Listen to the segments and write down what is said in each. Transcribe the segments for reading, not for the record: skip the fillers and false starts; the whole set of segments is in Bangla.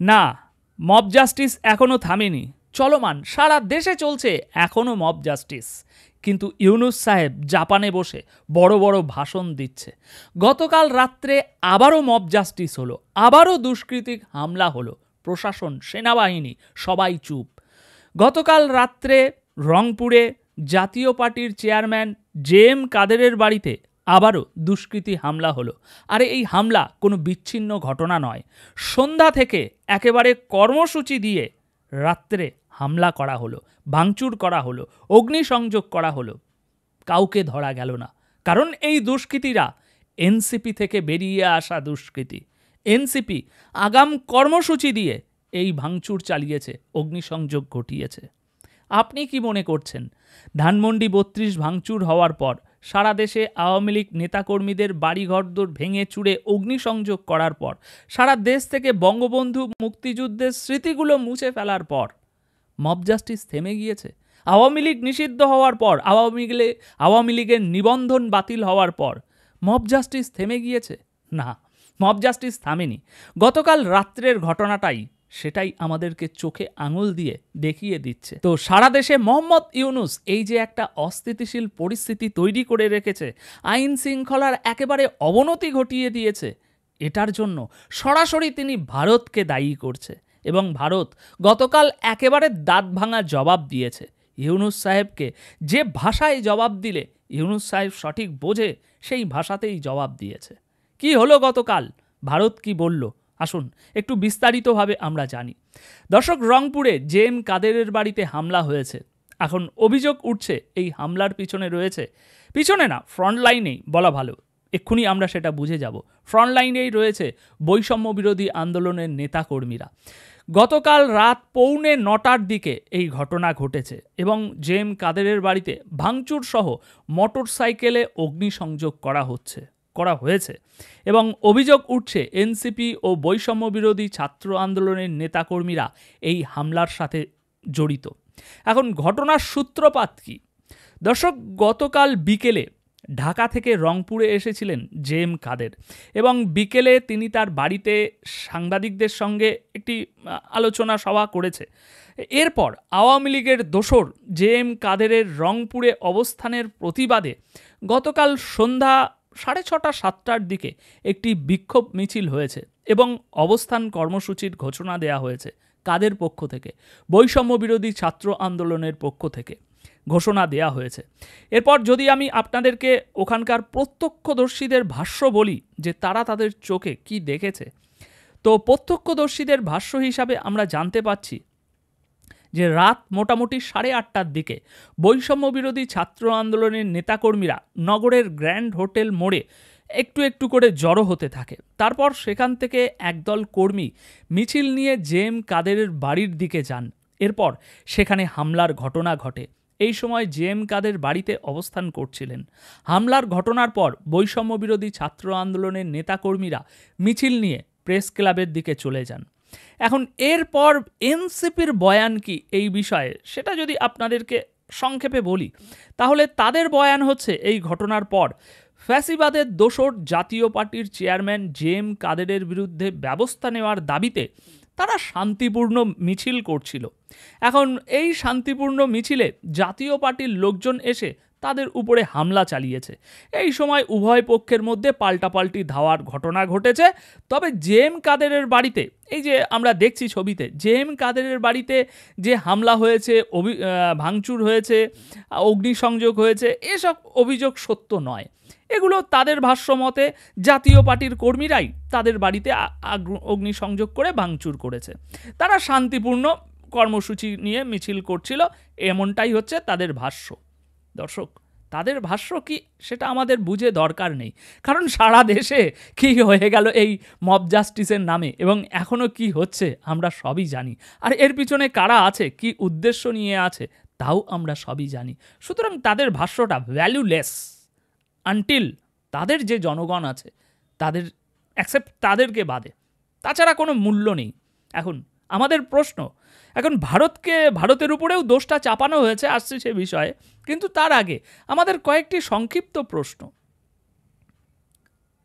না, মব জাস্টিস এখনও থামেনি, চলমান, সারা দেশে চলছে এখনও মব জাস্টিস। কিন্তু ইউনূস সাহেব জাপানে বসে বড় বড় ভাষণ দিচ্ছে। গতকাল রাত্রে আবারও মব জাস্টিস হলো, আবারও দুষ্কৃতী হামলা হলো, প্রশাসন, সেনাবাহিনী সবাই চুপ। গতকাল রাত্রে রংপুরে জাতীয় পার্টির চেয়ারম্যান জে.এম. কাদেরের বাড়িতে আবারও দুষ্কৃতী হামলা হলো। আর এই হামলা কোনো বিচ্ছিন্ন ঘটনা নয়, সন্ধ্যা থেকে একেবারে কর্মসূচি দিয়ে রাত্রে হামলা করা হলো, ভাঙচুর করা হলো, অগ্নিসংযোগ করা হলো। কাউকে ধরা গেল না, কারণ এই দুষ্কৃতীরা এনসিপি থেকে বেরিয়ে আসা দুষ্কৃতী। এনসিপি আগাম কর্মসূচি দিয়ে এই ভাঙচুর চালিয়েছে, অগ্নিসংযোগ ঘটিয়েছে। আপনি কি মনে করছেন ধানমন্ডি ৩২ ভাঙচুর হওয়ার পর সারা দেশে আওয়ামী লীগ নেতাকর্মীদের বাড়িঘরদোর ভেঙে চুরে অগ্নিসংযোগ করার পর, সারা দেশ থেকে বঙ্গবন্ধু মুক্তিযুদ্ধের স্মৃতিগুলো মুছে ফেলার পর মব জাস্টিস থেমে গিয়েছে? আওয়ামী লীগ নিষিদ্ধ হওয়ার পর, আওয়ামী লীগের নিবন্ধন বাতিল হওয়ার পর মব জাস্টিস থেমে গিয়েছে? না, মব জাস্টিস থামেনি। গতকাল রাত্রের ঘটনাটাই সেটাই আমাদেরকে চোখে আঙুল দিয়ে দেখিয়ে দিচ্ছে। তো সারা দেশে মোহাম্মদ ইউনূস এই যে একটা অস্থিতিশীল পরিস্থিতি তৈরি করে রেখেছে, আইন শৃঙ্খলার একেবারে অবনতি ঘটিয়ে দিয়েছে, এটার জন্য সরাসরি তিনি ভারতকে দায়ী করছে। এবং ভারত গতকাল একেবারে দাঁত ভাঙা জবাব দিয়েছে। ইউনূস সাহেবকে যে ভাষায় জবাব দিলে ইউনূস সাহেব সঠিক বোঝে, সেই ভাষাতেই জবাব দিয়েছে। কি হলো গতকাল, ভারত কি বলল, আসুন একটু বিস্তারিতভাবে আমরা জানি। দর্শক, রংপুরে জে.এম. কাদেরের বাড়িতে হামলা হয়েছে। এখন অভিযোগ উঠছে এই হামলার পিছনে রয়েছে, পিছনে না, ফ্রন্ট লাইনেই বলা ভালো, এক্ষুনি আমরা সেটা বুঝে যাব, ফ্রন্ট লাইনেই রয়েছে বৈষম্য বিরোধী আন্দোলনের নেতাকর্মীরা। গতকাল রাত 9:45 দিকে এই ঘটনা ঘটেছে এবং জে.এম. কাদেরের বাড়িতে ভাঙচুর সহ মোটর সাইকেলে অগ্নিসংযোগ করা হয়েছে এবং অভিযোগ উঠছে এনসিপি ও বৈষম্য বিরোধী ছাত্র আন্দোলনের নেতাকর্মীরা এই হামলার সাথে জড়িত। এখন ঘটনার সূত্রপাত কি? দর্শক, গতকাল বিকেলে ঢাকা থেকে রংপুরে এসেছিলেন জে.এম. কাদের এবং বিকেলে তিনি তার বাড়িতে সাংবাদিকদের সঙ্গে একটি আলোচনা সভা করেছে। এরপর আওয়ামী লীগের দোসর জে.এম. কাদেরের রংপুরে অবস্থানের প্রতিবাদে গতকাল সন্ধ্যা 6:30-7টার দিকে একটি বিক্ষোভ মিছিল হয়েছে এবং অবস্থান কর্মসূচির ঘোষণা দেওয়া হয়েছে কাদের পক্ষ থেকে, বৈষম্য বিরোধী ছাত্র আন্দোলনের পক্ষ থেকে ঘোষণা দেয়া হয়েছে। এরপর যদি আমি আপনাদেরকে ওখানকার প্রত্যক্ষদর্শীদের ভাষ্য বলি যে তারা তাদের চোখে কি দেখেছে, তো প্রত্যক্ষদর্শীদের ভাষ্য হিসাবে আমরা জানতে পাচ্ছি যে রাত মোটামুটি 8:30টার দিকে বৈষম্য বিরোধী ছাত্র আন্দোলনের নেতাকর্মীরা নগরের গ্র্যান্ড হোটেল মোড়ে একটু একটু করে জড়ো হতে থাকে। তারপর সেখান থেকে একদল কর্মী মিছিল নিয়ে জে.এম. কাদেরের বাড়ির দিকে যান। এরপর সেখানে হামলার ঘটনা ঘটে। এই সময় জে.এম. কাদের বাড়িতে অবস্থান করছিলেন। হামলার ঘটনার পর বৈষম্য বিরোধী ছাত্র আন্দোলনের নেতাকর্মীরা মিছিল নিয়ে প্রেস ক্লাবের দিকে চলে যান। এখন এরপর এনসিপির বয়ান কি এই বিষয়ে, সেটা যদি আপনাদেরকে সংক্ষেপে বলি, তাহলে তাদের বয়ান হচ্ছে এই ঘটনার পর ফ্যাসিবাদের দোসর জাতীয় পার্টির চেয়ারম্যান জে.এম. কাদেরের বিরুদ্ধে ব্যবস্থা নেওয়ার দাবিতে তারা শান্তিপূর্ণ মিছিল করছিল। এখন এই শান্তিপূর্ণ মিছিলে জাতীয় পার্টির লোকজন এসে তাদের উপরে হামলা চালিয়েছে। এই সময় উভয় পক্ষের মধ্যে পাল্টাপাল্টি ধাওয়ার ঘটনা ঘটেছে। তবে জে.এম. কাদেরের বাড়িতে, এই যে আমরা দেখছি ছবিতে, জে.এম. কাদেরের বাড়িতে যে হামলা হয়েছে, ভাঙচুর হয়েছে, অগ্নিসংযোগ হয়েছে, এসব অভিযোগ সত্য নয়। এগুলো তাদের ভাষ্যমতে জাতীয় পার্টির কর্মীরাই তাদের বাড়িতে অগ্নিসংযোগ করে ভাঙচুর করেছে। তারা শান্তিপূর্ণ কর্মসূচি নিয়ে মিছিল করছিল, এমনটাই হচ্ছে তাদের ভাষ্য। দর্শক, তাদের ভাষ্য কি সেটা আমাদের বুঝে দরকার নেই, কারণ সারা দেশে কি হয়ে গেল এই মব জাস্টিসের নামে এবং এখনও কি হচ্ছে আমরা সবই জানি। আর এর পিছনে কারা আছে, কি উদ্দেশ্য নিয়ে আছে, তাও আমরা সবই জানি। সুতরাং তাদের ভাষ্যটা ভ্যালুলেস আনটিল তাদের যে জনগণ আছে তাদের তাদেরকে বাদে, তাছাড়া কোনো মূল্য নেই। এখন আমাদের প্রশ্ন, এখন ভারতের উপরেও দোষটা চাপানো হয়েছে, আসছে সে বিষয়ে, কিন্তু তার আগে আমাদের কয়েকটি সংক্ষিপ্ত প্রশ্ন।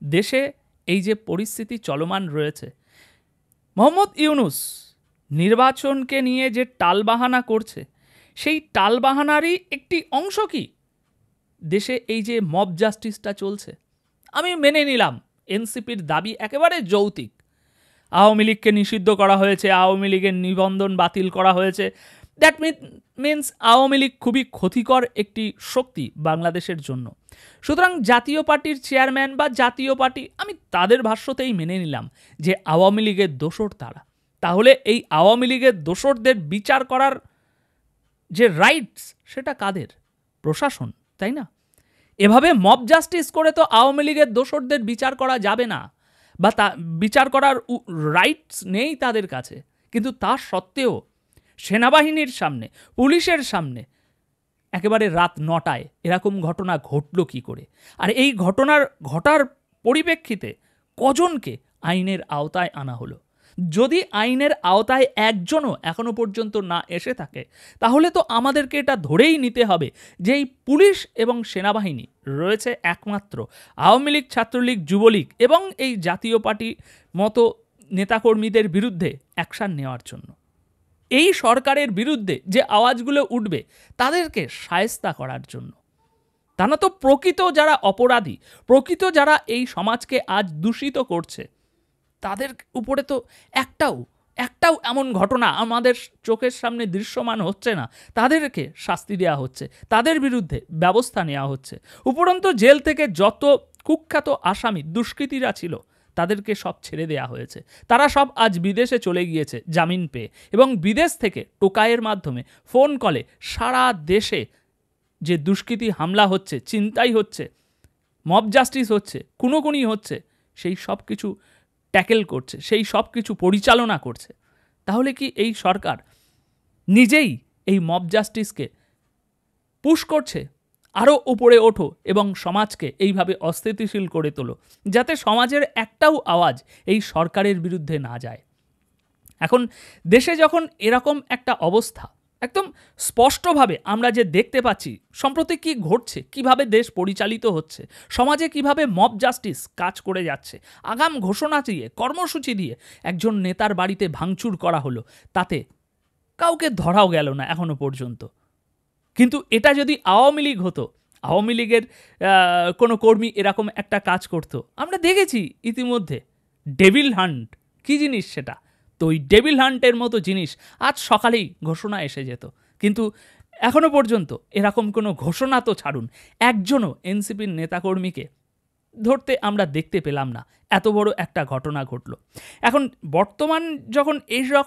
দেশে এই যে পরিস্থিতি চলমান রয়েছে, মোহাম্মদ ইউনূস নির্বাচনকে নিয়ে যে টালবাহানা করছে, সেই টালবাহানারই একটি অংশ কি দেশে এই যে মব জাস্টিসটা চলছে? আমি মেনে নিলাম এনসিপির দাবি একেবারে যৌক্তিক। আওয়ামী লীগকে নিষিদ্ধ করা হয়েছে, আওয়ামী লীগের নিবন্ধন বাতিল করা হয়েছে। দ্যাট মিনস আওয়ামী লীগ খুবই ক্ষতিকর একটি শক্তি বাংলাদেশের জন্য। সুতরাং জাতীয় পার্টির চেয়ারম্যান বা জাতীয় পার্টি, আমি তাদের ভাষ্যতেই মেনে নিলাম যে আওয়ামী লীগের দোসর তারা। তাহলে এই আওয়ামী লীগের দোসরদের বিচার করার যে রাইটস, সেটা কাদের? প্রশাসন, তাই না? এভাবে মব জাস্টিস করে তো আওয়ামী লীগের দোসরদের বিচার করা যাবে না, বা তা বিচার করার রাইটস নেই তাদের কাছে। কিন্তু তা সত্ত্বেও সেনাবাহিনীর সামনে, পুলিশের সামনে একেবারে রাত 9টায় এরকম ঘটনা ঘটল কি করে? আর এই ঘটার পরিপ্রেক্ষিতে কজনকে আইনের আওতায় আনা হলো? যদি আইনের আওতায় একজনও এখনো পর্যন্ত না এসে থাকে, তাহলে তো আমাদেরকে এটা ধরেই নিতে হবে যে এই পুলিশ এবং সেনাবাহিনী রয়েছে একমাত্র আওয়ামী লীগ, ছাত্রলীগ, যুবলীগ এবং এই জাতীয় পার্টি মতো নেতাকর্মীদের বিরুদ্ধে অ্যাকশান নেওয়ার জন্য। এই সরকারের বিরুদ্ধে যে আওয়াজগুলো উঠবে তাদেরকে শায়েস্তা করার জন্য। তা না তো প্রকৃত যারা অপরাধী, প্রকৃত যারা এই সমাজকে আজ দূষিত করছে, তাদের উপরে তো একটাও এমন ঘটনা আমাদের চোখের সামনে দৃশ্যমান হচ্ছে না। তাদেরকে শাস্তি দেওয়া হচ্ছে, তাদের বিরুদ্ধে ব্যবস্থা নেওয়া হচ্ছে। উপরন্তু জেল থেকে যত কুখ্যাত আসামি দুষ্কৃতীরা ছিল, তাদেরকে সব ছেড়ে দেওয়া হয়েছে। তারা সব আজ বিদেশে চলে গিয়েছে জামিন পেয়ে, এবং বিদেশ থেকে টোকাইয়ের মাধ্যমে ফোন কলে সারা দেশে যে দুষ্কৃতী হামলা হচ্ছে, চিন্তাই হচ্ছে, মব জাস্টিস হচ্ছে, খুনোখুনি হচ্ছে, সেই সব কিছু ট্যাকেল করছে, সেই সব কিছু পরিচালনা করছে। তাহলে কি এই সরকার নিজেই এই মব জাস্টিসকে পুশ করছে? আরও উপরে ওঠো এবং সমাজকে এইভাবে অস্থিতিশীল করে তোলো, যাতে সমাজের একটাও আওয়াজ এই সরকারের বিরুদ্ধে না যায়। এখন দেশে যখন এরকম একটা অবস্থা একদম স্পষ্টভাবে আমরা যে দেখতে পাচ্ছি, সম্প্রতি কি ঘটছে, কিভাবে দেশ পরিচালিত হচ্ছে, সমাজে কিভাবে মব জাস্টিস কাজ করে যাচ্ছে, আগাম ঘোষণা দিয়ে, কর্মসূচি দিয়ে একজন নেতার বাড়িতে ভাঙচুর করা হলো, তাতে কাউকে ধরাও গেল না এখনো পর্যন্ত। কিন্তু এটা যদি আওয়ামী লীগ হতো, আওয়ামী লীগের কোনো কর্মী এরকম একটা কাজ করত, আমরা দেখেছি ইতিমধ্যে ডেভিল হান্ট কী জিনিস সেটা। তো ওই ডেভিল হান্টের মতো জিনিস আজ সকালেই ঘোষণা এসে যেত, কিন্তু এখনো পর্যন্ত এরকম কোনো ঘোষণা তো ছাড়ুন, একজনও এনসিপির নেতাকর্মীকে ধরতে আমরা দেখতে পেলাম না। এত বড় একটা ঘটনা ঘটল। এখন বর্তমান যখন এইসব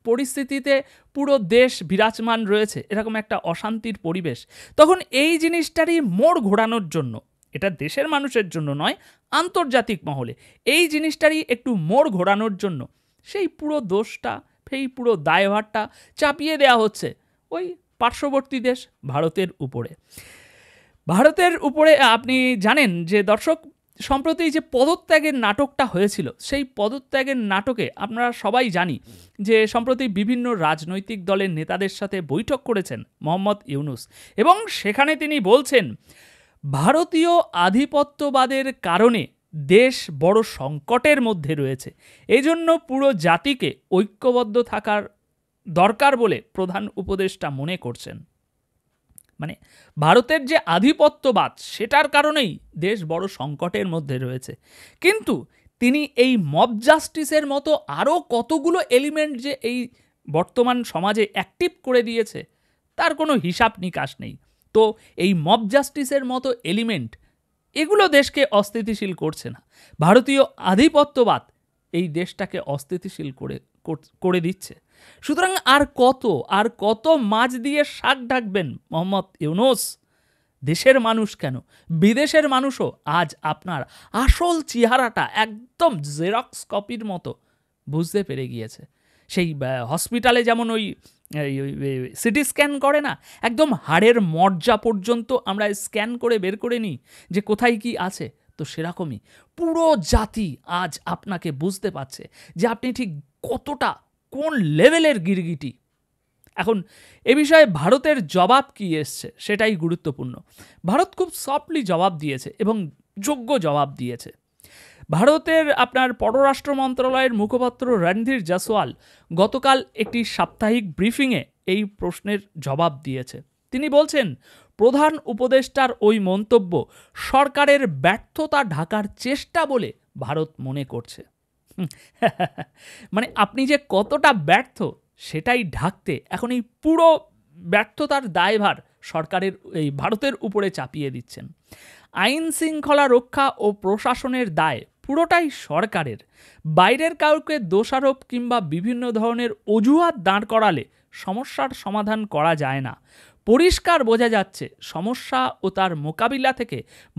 পরিস্থিতিতে পুরো দেশ বিরাজমান রয়েছে, এরকম একটা অশান্তির পরিবেশ, তখন এই জিনিসটারই মোড় ঘোরানোর জন্য, এটা দেশের মানুষের জন্য নয়, আন্তর্জাতিক মহলে এই জিনিসটারই একটু মোড় ঘোরানোর জন্য সেই পুরো দোষটা, সেই পুরো দায়ভারটা চাপিয়ে দেওয়া হচ্ছে ওই পার্শ্ববর্তী দেশ ভারতের উপরে। ভারতের উপরে আপনি জানেন যে দর্শক, সম্প্রতি যে পদত্যাগের নাটকটা হয়েছিল, সেই পদত্যাগের নাটকে আমরা সবাই জানি যে সম্প্রতি বিভিন্ন রাজনৈতিক দলের নেতাদের সাথে বৈঠক করেছেন মোহাম্মদ ইউনূস, এবং সেখানে তিনি বলছেন ভারতীয় আধিপত্যবাদের কারণে দেশ বড় সংকটের মধ্যে রয়েছে, এজন্য পুরো জাতিকে ঐক্যবদ্ধ থাকার দরকার বলে প্রধান উপদেষ্টা মনে করছেন। মানে ভারতের যে আধিপত্যবাদ, সেটার কারণেই দেশ বড় সংকটের মধ্যে রয়েছে। কিন্তু তিনি এই মব জাস্টিসের মতো আরও কতগুলো এলিমেন্ট যে এই বর্তমান সমাজে অ্যাক্টিভ করে দিয়েছে, তার কোনো হিসাব নিকাশ নেই। তো এই মব জাস্টিসের মতো এলিমেন্ট, এগুলো দেশকে অস্থিতিশীল করছে না, ভারতীয় আধিপত্যবাদ এই দেশটাকে অস্থিতিশীল করে দিচ্ছে। সুতরাং আর কত মাছ দিয়ে শাক ঢাকবেন মোহাম্মদ ইউনূস? দেশের মানুষ কেন, বিদেশের মানুষও আজ আপনার আসল চেহারাটা একদম জেরক্স কপির মতো বুঝতে পেরে গিয়েছে। সেই হসপিটালে যেমন ওই সিটি স্ক্যান করে না, একদম হাড়ের মজ্জা পর্যন্ত আমরা স্ক্যান করে বের করে নিই যে কোথায় কি আছে, তো সেরকমই পুরো জাতি আজ আপনাকে বুঝতে পারছে যে আপনি ঠিক কতটা, কোন লেভেলের গিরগিটি। এখন এ বিষয়ে ভারতের জবাব কি এসছে সেটাই গুরুত্বপূর্ণ। ভারত খুব সফটলি জবাব দিয়েছে এবং যোগ্য জবাব দিয়েছে। ভারতের আপনার পররাষ্ট্র মন্ত্রণালয়ের মুখপাত্র রণধীর জয়সওয়াল গতকাল একটি সাপ্তাহিক ব্রিফিংয়ে এই প্রশ্নের জবাব দিয়েছে। তিনি বলছেন, প্রধান উপদেষ্টার ওই মন্তব্য সরকারের ব্যর্থতা ঢাকার চেষ্টা বলে ভারত মনে করছে। মানে আপনি যে কতটা ব্যর্থ সেটাই ঢাকতে এখন এই পুরো ব্যর্থতার দায়ভার সরকারের এই ভারতের উপরে চাপিয়ে দিচ্ছেন। আইন শৃঙ্খলা রক্ষা ও প্রশাসনের দায় পুরোটাই সরকারের। বাইরের কাউকে দোষারোপ কিংবা বিভিন্ন ধরনের অজুহাত দাঁড় করালে সমস্যার সমাধান করা যায় না। পরিষ্কার বোঝা যাচ্ছে সমস্যা ও তার মোকাবিলা থেকে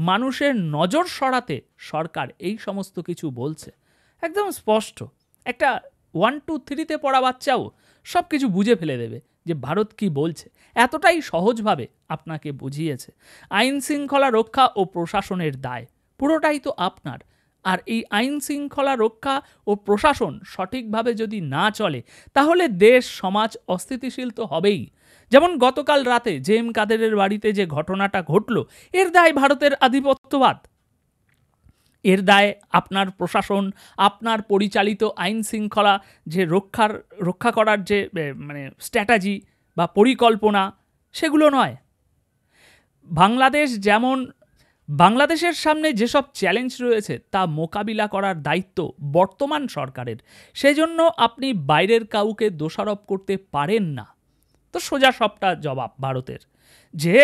মানুষের নজর সরাতে সরকার এই সমস্ত কিছু বলছে। একদম স্পষ্ট, একটা 1, 2, 3-তে পড়া বাচ্চাও সব কিছু বুঝে ফেলে দেবে যে ভারত কি বলছে, এতটাই সহজভাবে আপনাকে বুঝিয়েছে। আইন শৃঙ্খলা রক্ষা ও প্রশাসনের দায় পুরোটাই তো আপনার। আর এই আইন শৃঙ্খলা রক্ষা ও প্রশাসন সঠিকভাবে যদি না চলে তাহলে দেশ সমাজ অস্থিতিশীল তো হবেই। যেমন গতকাল রাতে জেএম কাদেরের বাড়িতে যে ঘটনাটা ঘটল, এর দায় ভারতের আধিপত্যবাদ। এর দায় আপনার প্রশাসন, আপনার পরিচালিত আইন শৃঙ্খলা যে রক্ষা করার যে মানে স্ট্র্যাটাজি বা পরিকল্পনা, সেগুলো নয়। বাংলাদেশের সামনে যেসব চ্যালেঞ্জ রয়েছে তা মোকাবিলা করার দায়িত্ব বর্তমান সরকারের। সেজন্য আপনি বাইরের কাউকে দোষারোপ করতে পারেন না। তো সোজা সবটা জবাব ভারতের, যে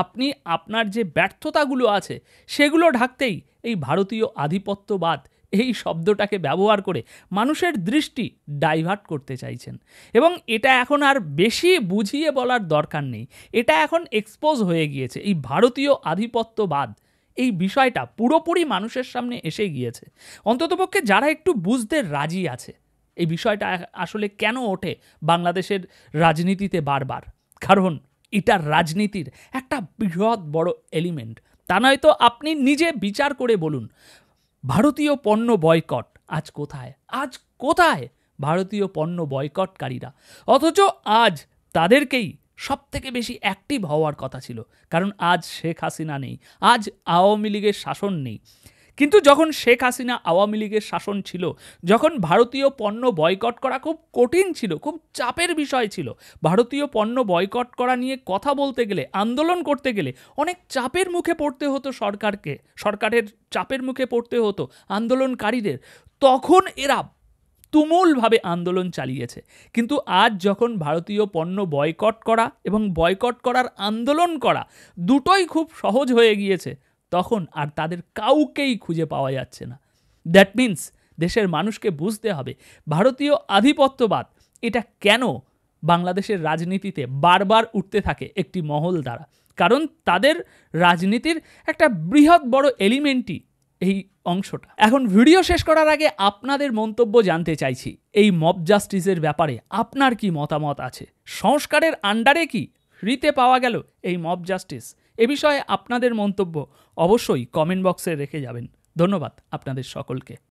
আপনি আপনার যে ব্যর্থতাগুলো আছে সেগুলো ঢাকতেই এই ভারতীয় আধিপত্যবাদ এই শব্দটাকে ব্যবহার করে মানুষের দৃষ্টি ডাইভার্ট করতে চাইছেন। এবং এটা এখন আর বেশি বুঝিয়ে বলার দরকার নেই, এটা এখন এক্সপোজ হয়ে গিয়েছে। এই ভারতীয় আধিপত্যবাদ এই বিষয়টা পুরোপুরি মানুষের সামনে এসে গিয়েছে। অন্ততপক্ষে যারা একটু বুঝতে রাজি আছে এই বিষয়টা আসলে কেন ওঠে বাংলাদেশের রাজনীতিতে বারবার, কারণ এটা রাজনীতির একটা বৃহৎ বড় এলিমেন্ট। তা নয়তো আপনি নিজে বিচার করে বলুন, ভারতীয় পণ্য বয়কট আজ কোথায় ভারতীয় পণ্য বয়কটকারীরা? অথচ আজ তাদেরকেই সব থেকে বেশি অ্যাক্টিভ হওয়ার কথা ছিল, কারণ আজ শেখ হাসিনা নেই, আজ আওয়ামী লীগের শাসন নেই। কিন্তু যখন শেখ হাসিনা আওয়ামী লীগের শাসন ছিল, যখন ভারতীয় পণ্য বয়কট করা খুব কঠিন ছিল, খুব চাপের বিষয় ছিল, ভারতীয় পণ্য বয়কট করা নিয়ে কথা বলতে গেলে, আন্দোলন করতে গেলে অনেক চাপের মুখে পড়তে হতো সরকারের চাপের মুখে পড়তে হতো আন্দোলনকারীদের, তখন এরা তুমুলভাবে আন্দোলন চালিয়েছে। কিন্তু আজ যখন ভারতীয় পণ্য বয়কট করা এবং বয়কট করার আন্দোলন করা দুটোই খুব সহজ হয়ে গিয়েছে, তখন আর তাদের কাউকেই খুঁজে পাওয়া যাচ্ছে না। দ্যাট মিন্স দেশের মানুষকে বুঝতে হবে ভারতীয় আধিপত্যবাদ এটা কেন বাংলাদেশের রাজনীতিতে বারবার উঠতে থাকে একটি মহল দ্বারা, কারণ তাদের রাজনীতির একটা বৃহৎ বড় এলিমেন্টই এই অংশটা। এখন ভিডিও শেষ করার আগে আপনাদের মন্তব্য জানতে চাইছি, এই মব জাস্টিসের ব্যাপারে আপনার কি মতামত আছে? সংস্কারের আন্ডারে কি ফ্রিতে পাওয়া গেল এই মব জাস্টিস? এ বিষয়ে আপনাদের মন্তব্য অবশ্যই কমেন্ট বক্সে রেখে যাবেন। ধন্যবাদ আপনাদের সকলকে।